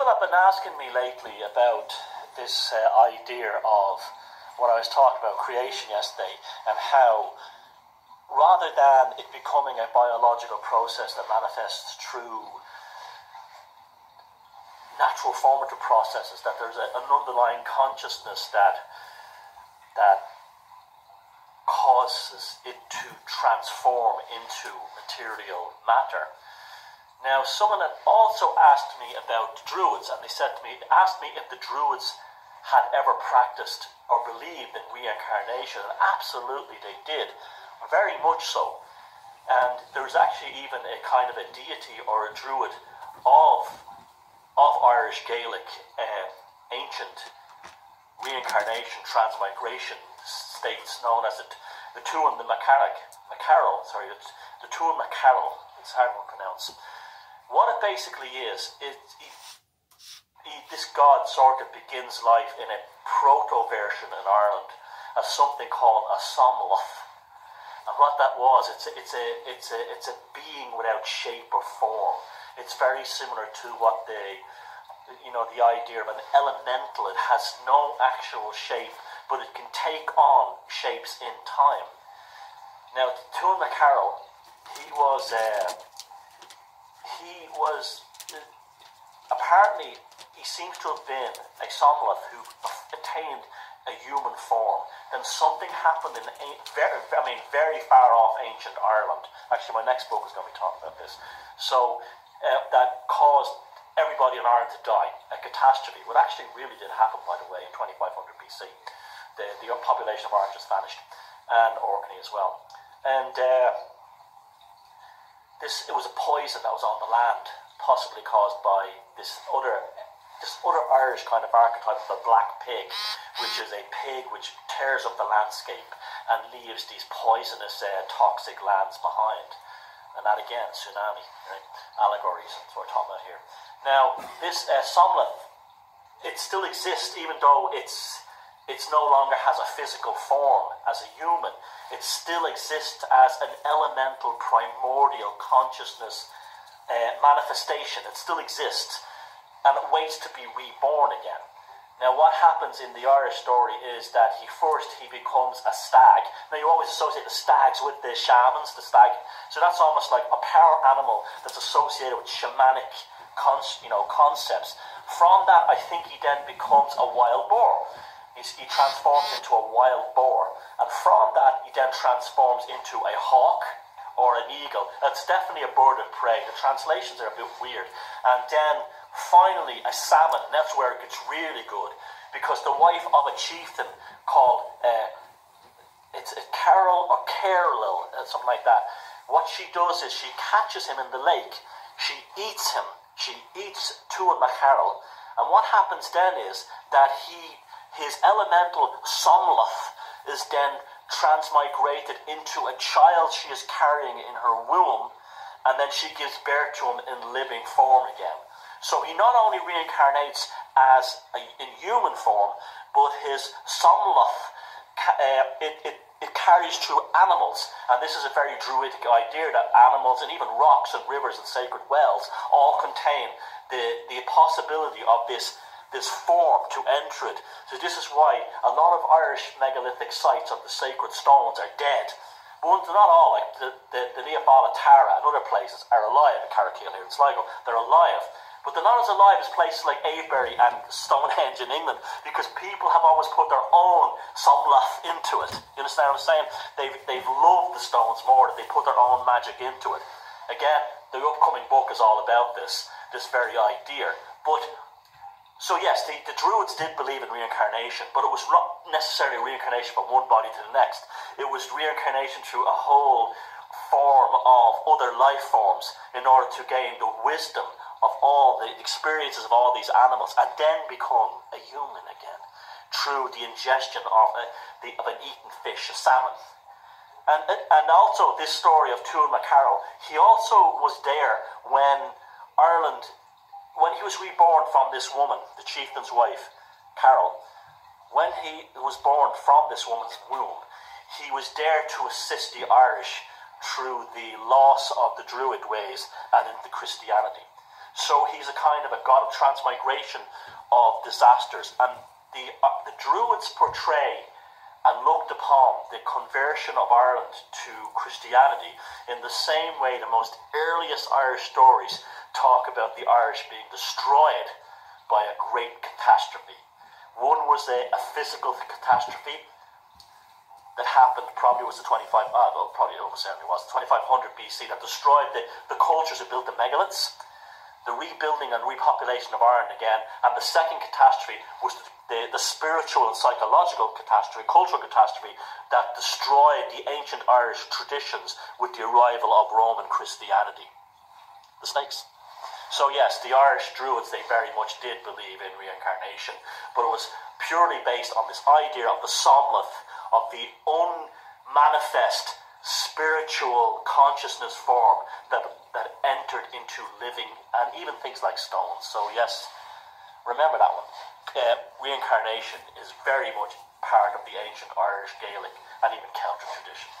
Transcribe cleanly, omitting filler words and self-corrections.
have been asking me lately about this idea of what I was talking about creation yesterday, and how rather than it becoming a biological process that manifests through natural formative processes, that there's an underlying consciousness that causes it to transform into material matter. Now, someone had also asked me about the Druids, and they asked me if the Druids had ever practiced or believed in reincarnation, and absolutely they did, very much so. And there was actually even a kind of a deity or a Druid of Irish Gaelic ancient reincarnation, transmigration states known as the Tuatha Maccarol. The Tuatha Maccarol. It's hard to pronounce. What it basically is this god sort of begins life in a proto-version in Ireland as something called a Somloth. And what that was, it's a being without shape or form. It's very similar to what the idea of an elemental. It has no actual shape, but it can take on shapes in time. Now, Tuatha Maccarol, he apparently he seems to have been a Somloth who attained a human form. Then something happened in very far off ancient Ireland. Actually, my next book is going to be talking about this. So that caused everybody in Ireland to die. A catastrophe. What actually really did happen, by the way, in 2500 BC. The population of Ireland just vanished, and Orkney as well. And it was a poison that was on the land, possibly caused by this other Irish kind of archetype of the black pig, which is a pig which tears up the landscape and leaves these poisonous, toxic lands behind. And that again, tsunami, right? Allegories, that's what we're talking about here. Now, this Somloth, it still exists, even though it's no longer has a physical form as a human. It still exists as an elemental, primordial consciousness manifestation. It still exists, and it waits to be reborn again. Now, what happens in the Irish story is that he becomes a stag. Now, you always associate the stags with the shamans, the stag. So that's almost like a power animal that's associated with shamanic concepts. From that, I think he then becomes a wild boar. He transforms into a wild boar. And from that, he then transforms into a hawk or an eagle. That's definitely a bird of prey. The translations are a bit weird. And then finally, a salmon. And that's where it gets really good. Because the wife of a chieftain called, it's Carol or Carolil, something like that. What she does is she catches him in the lake. She eats him. She eats Tuatha Maccarol. And what happens then is that his elemental Somloth is then transmigrated into a child she is carrying in her womb, and then she gives birth to him in living form again. So he not only reincarnates in human form, but his Somloth, it carries through animals. And this is a very druidic idea that animals and even rocks and rivers and sacred wells all contain the possibility of this form to enter it. So this is why a lot of Irish megalithic sites of the sacred stones are dead. But they're not all, like the Neapola Tara and other places are alive. The Carrickeel here in Sligo, they're alive. But they're not as alive as places like Avebury and Stonehenge in England, because people have always put their own Somloth into it. You understand what I'm saying? They've loved the stones more, that they put their own magic into it. Again, the upcoming book is all about this very idea. But so yes, the Druids did believe in reincarnation, but it was not necessarily reincarnation from one body to the next. It was reincarnation through a whole form of other life forms in order to gain the wisdom of all the experiences of all these animals, and then become a human again through the ingestion of an eaten fish, a salmon. And also this story of Tuatha Maccarol, he also was there when he was reborn from this woman, the chieftain's wife, Carol. When he was born from this woman's womb, he was there to assist the Irish through the loss of the Druid ways and into Christianity. So he's a kind of a god of transmigration, of disasters. And the Druids portray and looked upon the conversion of Ireland to Christianity in the same way the most earliest Irish stories talk about the Irish being destroyed by a great catastrophe. One was a physical catastrophe that happened, probably was the 2500 BC, that destroyed the cultures who built the megaliths, the rebuilding and repopulation of Ireland again. And the second catastrophe was the spiritual and psychological catastrophe, cultural catastrophe, that destroyed the ancient Irish traditions with the arrival of Roman Christianity. The snakes. So yes, the Irish Druids, they very much did believe in reincarnation, but it was purely based on this idea of the somleth, of the unmanifest spiritual consciousness form that entered into living, and even things like stones. So yes, remember that one. Reincarnation is very much part of the ancient Irish, Gaelic, and even Celtic tradition.